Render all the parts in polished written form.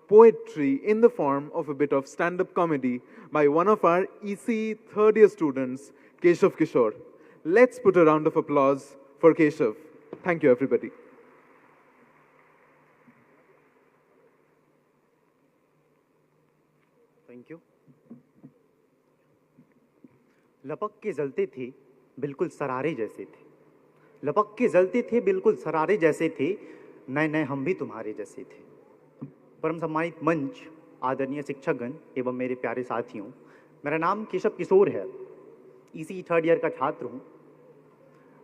poetry in the form of a bit of stand-up comedy by one of our EC third year students, Keshav Kishore. Let's put a round of applause for Keshav. Thank you, everybody. Thank you. लपक के जलते थे बिल्कुल सरारे जैसे थे, लपक के जलते थे बिल्कुल सरारे जैसे थे, नए नए हम भी तुम्हारे जैसे थे। परम सम्मानित मंच, आदरणीय शिक्षकगण एवं मेरे प्यारे साथियों, मेरा नाम केशव किशोर है, इसी थर्ड ईयर का छात्र हूँ।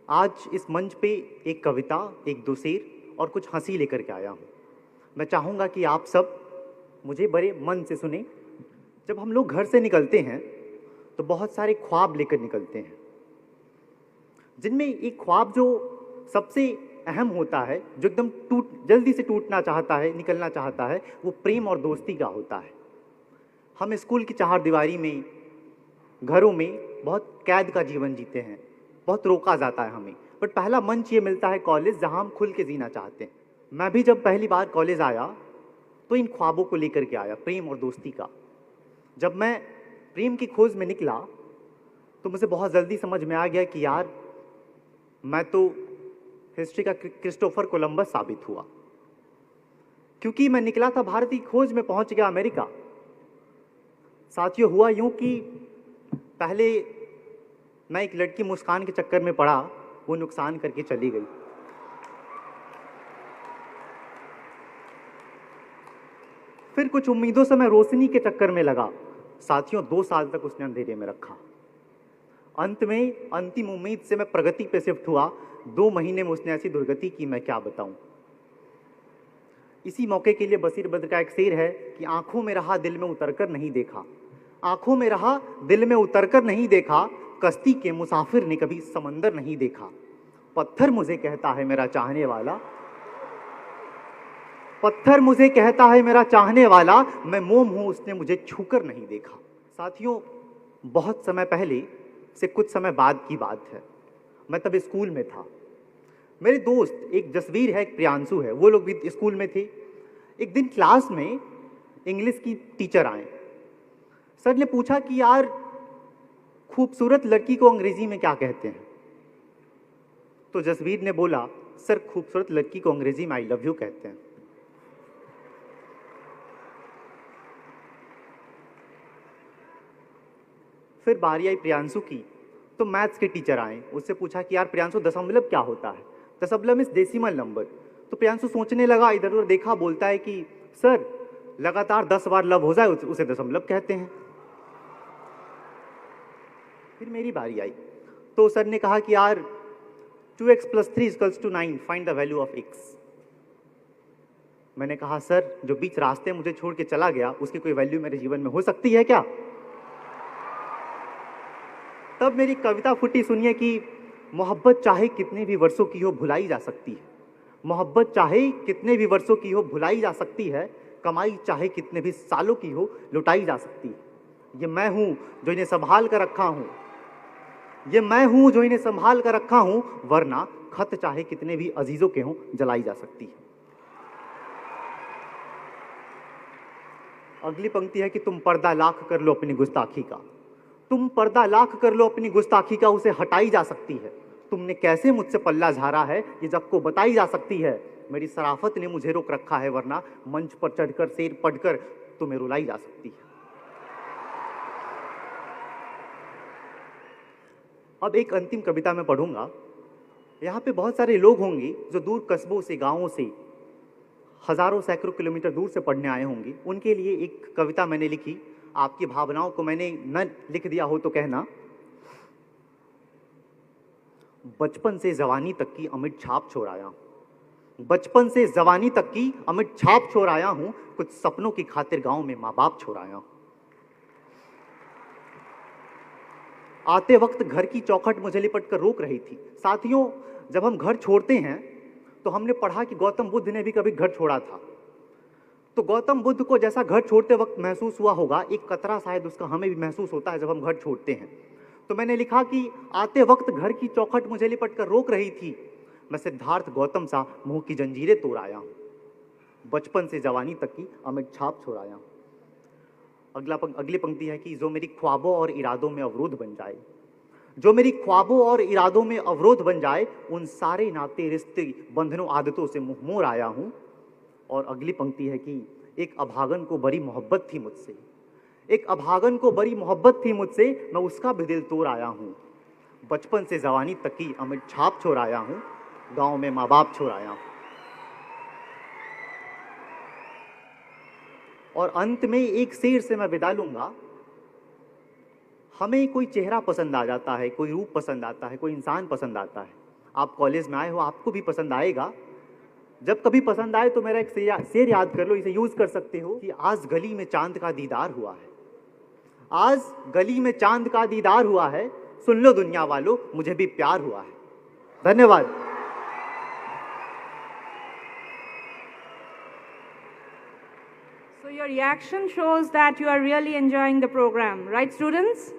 आज इस मंच पे एक कविता, एक दो शेर और कुछ हंसी लेकर के आया हूँ। मैं चाहूँगा कि आप सब मुझे बड़े मन से सुने। जब हम लोग घर से निकलते हैं तो बहुत सारे ख्वाब लेकर निकलते हैं, जिनमें एक ख्वाब जो सबसे अहम होता है, जो एकदम जल्दी से टूटना चाहता है, निकलना चाहता है, वो प्रेम और दोस्ती का होता है। हम स्कूल की चारदीवारी में, घरों में बहुत कैद का जीवन जीते हैं, बहुत रोका जाता है हमें, बट पहला मंच ये मिलता है कॉलेज, जहाँ हम खुल के जीना चाहते हैं। मैं भी जब पहली बार कॉलेज आया तो इन ख्वाबों को लेकर के आया, प्रेम और दोस्ती का। जब मैं प्रेम की खोज में निकला तो मुझे बहुत जल्दी समझ में आ गया कि यार मैं तो हिस्ट्री का क्रिस्टोफर कोलंबस साबित हुआ, क्योंकि मैं निकला था भारत की खोज में, पहुंच गया अमेरिका। साथियों, हुआ यूं कि पहले मैं एक लड़की मुस्कान के चक्कर में पड़ा, वो नुकसान करके चली गई। फिर कुछ उम्मीदों से मैं रोशनी के चक्कर में लगा। साथियों, 2 साल तक उसने अंधेरे में रखा। अंत में अंतिम उम्मीद से मैं प्रगति पे शिफ्ट हुआ। 2 महीने में उसने ऐसी दुर्गति की, मैं क्या बताऊं। इसी मौके के लिए बशीर बद्र का एक शेर है कि आंखों में रहा दिल में उतरकर नहीं देखा, आंखों में रहा दिल में उतरकर नहीं देखा, कश्ती के मुसाफिर ने कभी समंदर नहीं देखा। पत्थर मुझे कहता है मेरा चाहने वाला, पत्थर मुझे कहता है मेरा चाहने वाला, मैं मोम हूं उसने मुझे छूकर नहीं देखा। साथियों, बहुत समय पहले से कुछ समय बाद की बात है, मैं तब स्कूल में था। मेरे दोस्त, एक जसवीर है, एक प्रियांशु है, वो लोग भी स्कूल में थे। एक दिन क्लास में इंग्लिश की टीचर आए। सर ने पूछा कि यार खूबसूरत लड़की को अंग्रेजी में क्या कहते हैं। तो जसवीर ने बोला, सर खूबसूरत लड़की को अंग्रेजी में आई लव यू कहते हैं। फिर बारी आई प्रियांशु की, तो मैथ्स के टीचर आए। उससे पूछा कि यार प्रियांशु दशमलव क्या होता है। दशमलव इज डेसिमल नंबर। तो प्रियांशु सोचने लगा, इधर उधर देखा, बोलता है कि सर लगातार 10 बार लव हो जाए उसे दशमलव कहते हैं। फिर मेरी बारी आई, तो सर ने कहा कि यार 2x + 3 = 9, find the value of x। मैंने कहा सर जो बीच रास्ते मुझे छोड़ के चला गया उसकी कोई वैल्यू मेरे जीवन में हो सकती है क्या। तब मेरी कविता फूटी, सुनिए कि मोहब्बत चाहे कितने भी वर्षों की हो भुलाई जा सकती है, मोहब्बत चाहे कितने भी वर्षों की हो भुलाई जा सकती है, कमाई चाहे कितने भी सालों की हो लुटाई जा सकती है। ये मैं हूं जो इन्हें संभाल कर रखा हूं, ये मैं हूं जो इन्हें संभाल कर रखा हूं, वरना खत चाहे कितने भी अजीजों के हों जलाई जा सकती है। अगली पंक्ति है कि तुम पर्दा लाख कर लो अपनी गुस्ताखी का, तुम पर्दा लाख कर लो अपनी गुस्ताखी का, उसे हटाई जा सकती है। तुमने कैसे मुझसे पल्ला झाड़ा है ये सबको बताई जा सकती है। मेरी सराफत ने मुझे रोक रखा है, वरना मंच पर चढ़कर शेर पढ़कर तुम्हें रुलाई जा सकती है। अब एक अंतिम कविता मैं पढ़ूंगा। यहाँ पे बहुत सारे लोग होंगे जो दूर कस्बों से, गांवों से, हजारों सैकड़ों किलोमीटर दूर से पढ़ने आए होंगे। उनके लिए एक कविता मैंने लिखी। आपकी भावनाओं को मैंने न लिख दिया हो तो कहना। बचपन से जवानी तक की अमिट छाप छोड़ आया हूं, बचपन से जवानी तक की अमिट छाप छोड़ आया हूं, कुछ सपनों की खातिर गांव में मां बाप छोड़ आया हूं। आते वक्त घर की चौखट मुझे लिपट कर रोक रही थी। साथियों, जब हम घर छोड़ते हैं तो हमने पढ़ा कि गौतम बुद्ध ने भी कभी घर छोड़ा था। तो गौतम बुद्ध को जैसा घर छोड़ते वक्त महसूस हुआ होगा, एक कतरा शायद उसका हमें भी महसूस होता है जब हम घर छोड़ते हैं। तो मैंने लिखा कि आते वक्त घर की चौखट मुझे लिपट कर रोक रही थी, मैं सिद्धार्थ गौतम सा मुंह की जंजीरें तोड़ आया हूं। बचपन से जवानी तक की अमिट छाप छोड़ाया हूँ। अगली पंक्ति है कि जो मेरी ख्वाबों और इरादों में अवरोध बन जाए, जो मेरी ख्वाबों और इरादों में अवरोध बन जाए, उन सारे नाते रिश्ते बंधनों आदतों से मुंह मोड़ आया हूं। और अगली पंक्ति है कि एक अभागन को बड़ी मोहब्बत थी मुझसे, एक अभागन को बड़ी मोहब्बत थी मुझसे, मैं उसका भी दिल तोड़ आया हूं। बचपन से जवानी तक की अमिट छाप छोड़ आया हूं, गांव में माँ बाप छोड़ आया हूं। और अंत में एक शेर से मैं विदा लूंगा। हमें कोई चेहरा पसंद आ जाता है, कोई रूप पसंद आता है, कोई इंसान पसंद आता है। आप कॉलेज में आए हो, आपको भी पसंद आएगा। जब कभी पसंद आए तो मेरा एक शेर याद कर लो, इसे यूज कर सकते हो कि आज गली में चांद का दीदार हुआ है, आज गली में चांद का दीदार हुआ है, सुन लो दुनिया वालों, मुझे भी प्यार हुआ है। धन्यवाद। So your reaction shows that you are really enjoying the program, right, students?